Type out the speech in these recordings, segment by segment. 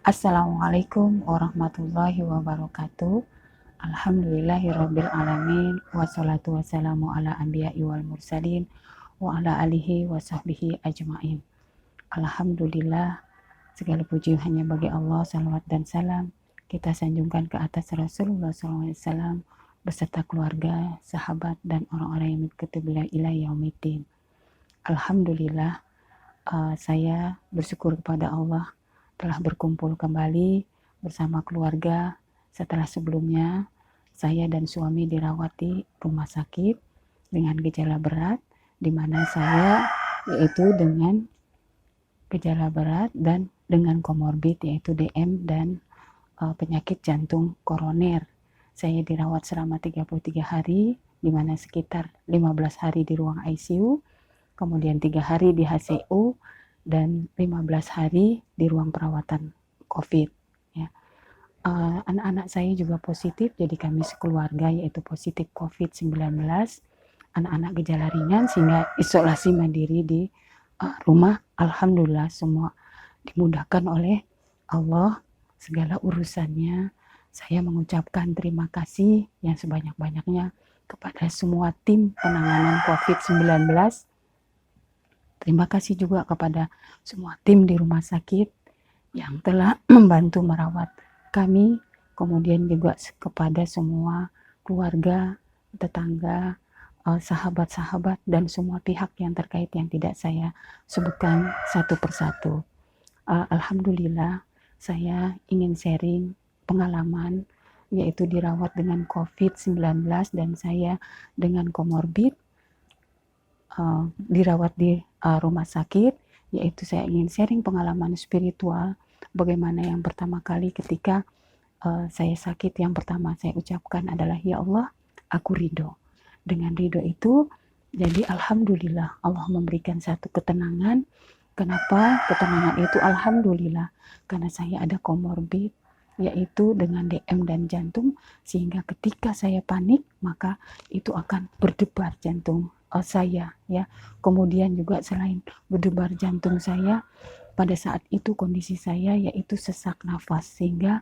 Assalamualaikum warahmatullahi wabarakatuh. Alhamdulillahirabbil alamin wassalatu wassalamu ala anbiya'i wal mursalin wa ala alihi wa sahbihi ajmain. Alhamdulillah, segala puji hanya bagi Allah, salawat dan salam kita sanjungkan ke atas Rasulullah SAW beserta keluarga, sahabat dan orang-orang yang mengikuti beliau ila yaumiddin. Alhamdulillah, saya bersyukur kepada Allah telah berkumpul kembali bersama keluarga setelah sebelumnya saya dan suami dirawat di rumah sakit dengan gejala berat, di mana saya yaitu dengan gejala berat dan dengan komorbid yaitu DM dan penyakit jantung koroner. Saya dirawat selama 33 hari, di mana sekitar 15 hari di ruang ICU, kemudian 3 hari di HCU, dan 15 hari di ruang perawatan COVID. Ya. Anak-anak saya juga positif, jadi kami sekeluarga yaitu positif COVID-19. Anak-anak gejala ringan sehingga isolasi mandiri di rumah. Alhamdulillah semua dimudahkan oleh Allah segala urusannya. Saya mengucapkan terima kasih yang sebanyak-banyaknya kepada semua tim penanganan COVID-19. Terima kasih juga kepada semua tim di rumah sakit yang telah membantu merawat kami, kemudian juga kepada semua keluarga, tetangga, sahabat-sahabat, dan semua pihak yang terkait yang tidak saya sebutkan satu persatu. Alhamdulillah, saya ingin sharing pengalaman yaitu dirawat dengan COVID-19 dan saya dengan komorbid dirawat di rumah sakit, yaitu saya ingin sharing pengalaman spiritual bagaimana yang pertama kali ketika saya sakit, yang pertama saya ucapkan adalah ya Allah, aku ridho. Dengan ridho itu jadi alhamdulillah Allah memberikan satu ketenangan. Kenapa ketenangan itu? Alhamdulillah karena saya ada komorbid yaitu dengan DM dan jantung, sehingga ketika saya panik maka itu akan berdebar jantung saya ya. Kemudian juga selain berdebar jantung saya, pada saat itu kondisi saya yaitu sesak nafas, sehingga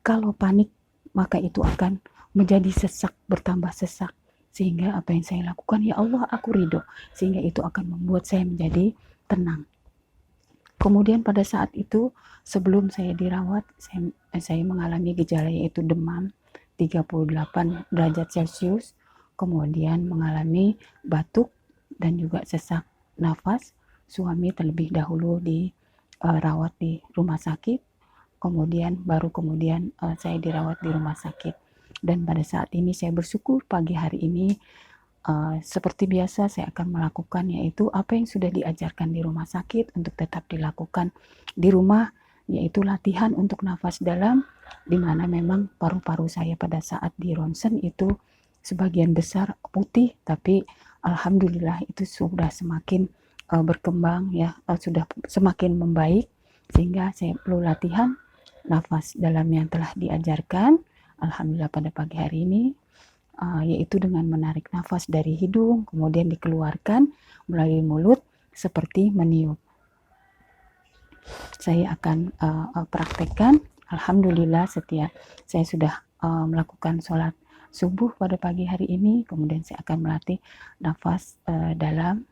kalau panik maka itu akan menjadi sesak, bertambah sesak, sehingga apa yang saya lakukan, ya Allah aku ridho, sehingga itu akan membuat saya menjadi tenang. Kemudian pada saat itu sebelum saya dirawat, saya mengalami gejala yaitu demam 38 derajat Celcius, kemudian mengalami batuk dan juga sesak nafas. Suami terlebih dahulu dirawat di rumah sakit, kemudian saya dirawat di rumah sakit. Dan pada saat ini saya bersyukur pagi hari ini seperti biasa saya akan melakukan yaitu apa yang sudah diajarkan di rumah sakit untuk tetap dilakukan di rumah, yaitu latihan untuk nafas dalam, di mana memang paru-paru saya pada saat di ronsen itu sebagian besar putih, tapi alhamdulillah itu sudah semakin berkembang ya, sudah semakin membaik, sehingga saya perlu latihan nafas dalam yang telah diajarkan alhamdulillah pada pagi hari ini, yaitu dengan menarik nafas dari hidung kemudian dikeluarkan melalui mulut seperti meniup. Saya akan praktekkan. Alhamdulillah setiap saya sudah melakukan sholat subuh pada pagi hari ini, kemudian saya akan melatih nafas dalam.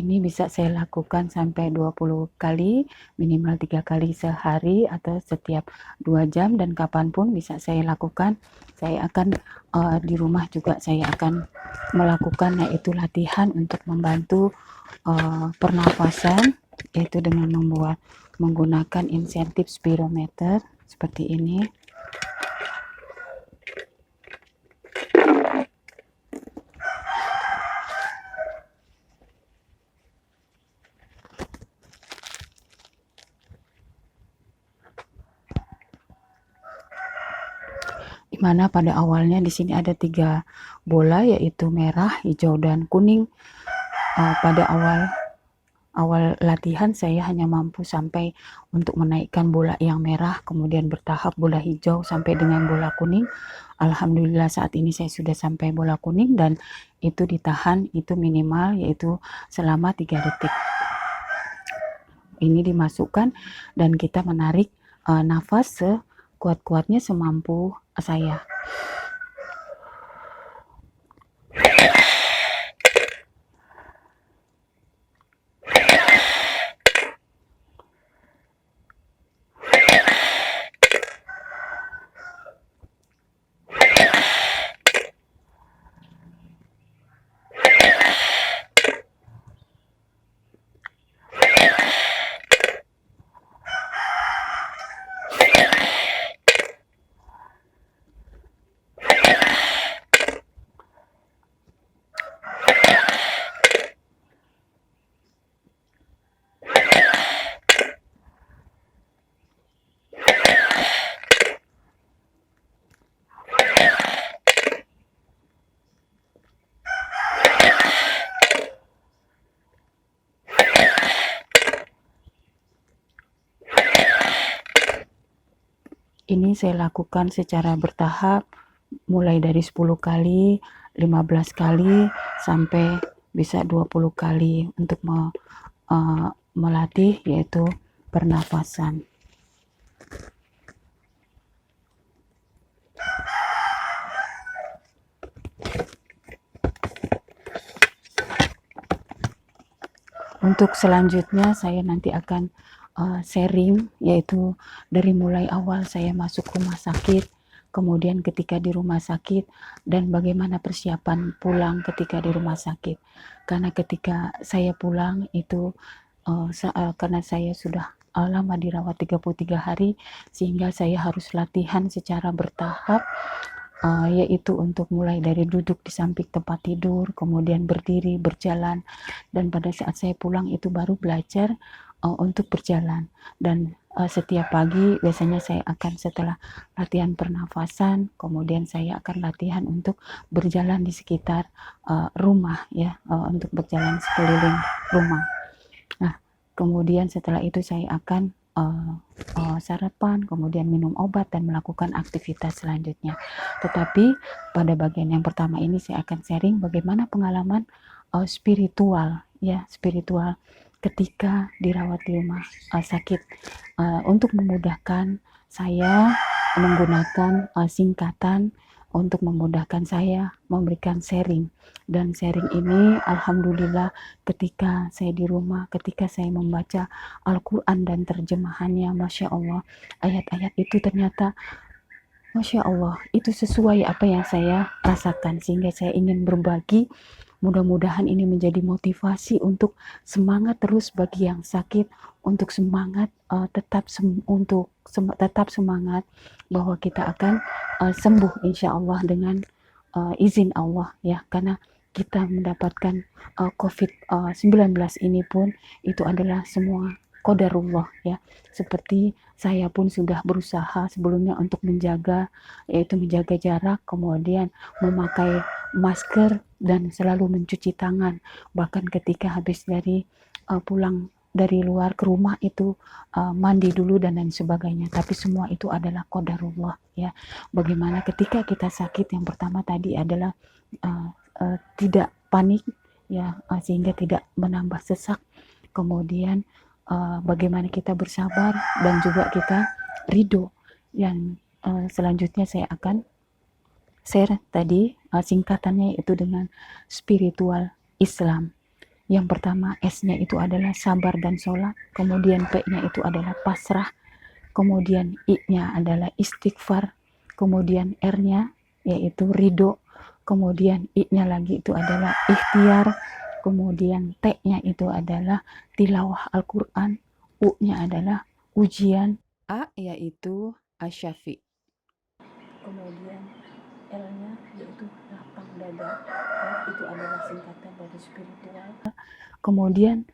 Ini bisa saya lakukan sampai 20 kali, minimal 3 kali sehari atau setiap 2 jam, dan kapanpun bisa saya lakukan. Saya akan di rumah juga saya akan melakukan, yaitu latihan untuk membantu pernafasan, yaitu dengan menggunakan insentif spirometer seperti ini. Dimana pada awalnya di sini ada 3 bola, yaitu merah, hijau, dan kuning. Pada awal latihan saya hanya mampu sampai untuk menaikkan bola yang merah, kemudian bertahap bola hijau sampai dengan bola kuning. Alhamdulillah saat ini saya sudah sampai bola kuning, dan itu ditahan, itu minimal yaitu selama 3 detik. Ini dimasukkan dan kita menarik nafas sekuat-kuatnya semampu saya. Ini saya lakukan secara bertahap, mulai dari 10 kali, 15 kali, sampai bisa 20 kali untuk melatih yaitu pernafasan. Untuk selanjutnya saya nanti akan sharing, yaitu dari mulai awal saya masuk rumah sakit, kemudian ketika di rumah sakit, dan bagaimana persiapan pulang ketika di rumah sakit. Karena ketika saya pulang itu karena saya sudah lama dirawat 33 hari, sehingga saya harus latihan secara bertahap, yaitu untuk mulai dari duduk di samping tempat tidur, kemudian berdiri, berjalan, dan pada saat saya pulang itu baru belajar untuk berjalan. Dan setiap pagi biasanya saya akan, setelah latihan pernafasan, kemudian saya akan latihan untuk berjalan di sekitar rumah, ya, untuk berjalan sekeliling rumah. Nah, kemudian setelah itu saya akan sarapan, kemudian minum obat dan melakukan aktivitas selanjutnya. Tetapi pada bagian yang pertama ini saya akan sharing bagaimana pengalaman spiritual, ya, spiritual ketika dirawat di rumah sakit. Untuk memudahkan saya menggunakan singkatan untuk memudahkan saya memberikan sharing. Dan sharing ini alhamdulillah ketika saya di rumah, ketika saya membaca Al-Quran dan terjemahannya, Masya Allah, ayat-ayat itu ternyata Masya Allah, itu sesuai apa yang saya rasakan, sehingga saya ingin berbagi. Mudah-mudahan ini menjadi motivasi untuk semangat terus bagi yang sakit, untuk semangat tetap semangat bahwa kita akan sembuh insya Allah dengan izin Allah, ya, karena kita mendapatkan COVID-19 ini pun itu adalah semua qadarullah, ya. Seperti saya pun sudah berusaha sebelumnya untuk menjaga, yaitu menjaga jarak, kemudian memakai masker dan selalu mencuci tangan. Bahkan ketika habis dari pulang dari luar ke rumah itu mandi dulu dan lain sebagainya. Tapi semua itu adalah qadarullah, ya. Bagaimana ketika kita sakit, yang pertama tadi adalah tidak panik, ya, sehingga tidak menambah sesak. Kemudian bagaimana kita bersabar dan juga kita ridho. Yang selanjutnya saya akan share tadi singkatannya, itu dengan spiritual Islam. Yang pertama S-nya itu adalah sabar dan sholat, kemudian P-nya itu adalah pasrah, kemudian I-nya adalah istighfar, kemudian R-nya yaitu ridho, kemudian I-nya lagi itu adalah ikhtiar, kemudian T-nya itu adalah tilawah Al-Quran, U-nya adalah ujian, A yaitu asyafi, kemudian L-nya yaitu lapang dada, itu adalah singkatan dari spiritual. Kemudian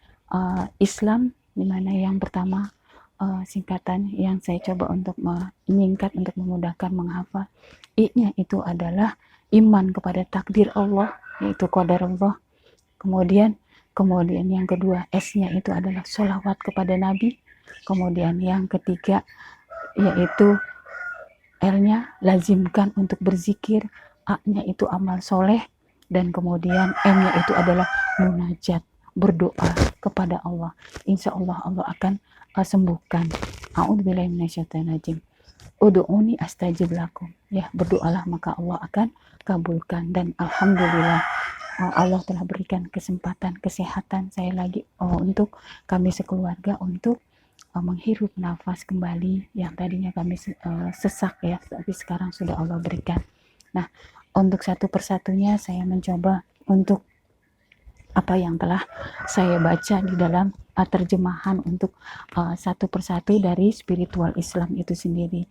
Islam, dimana yang pertama singkatan yang saya coba untuk menyingkat untuk memudahkan menghafal, I-nya itu adalah iman kepada takdir Allah, yaitu qadar Allah. Kemudian yang kedua S-nya itu adalah sholawat kepada Nabi. Kemudian yang ketiga yaitu L-nya lazimkan untuk berzikir, A-nya itu amal soleh, dan kemudian M-nya itu adalah munajat, berdoa kepada Allah. Insya Allah Allah akan sembuhkan. A'udzubillahi minasyaitonirrajim. Ud'uni astajib lakum. Ya, berdoalah maka Allah akan kabulkan. Dan alhamdulillah Allah telah berikan kesempatan kesehatan saya lagi untuk kami sekeluarga untuk menghirup nafas kembali yang tadinya kami sesak ya, tapi sekarang sudah Allah berikan. Nah, untuk satu persatunya saya mencoba untuk apa yang telah saya baca di dalam terjemahan untuk satu persatu dari spiritual Islam itu sendiri.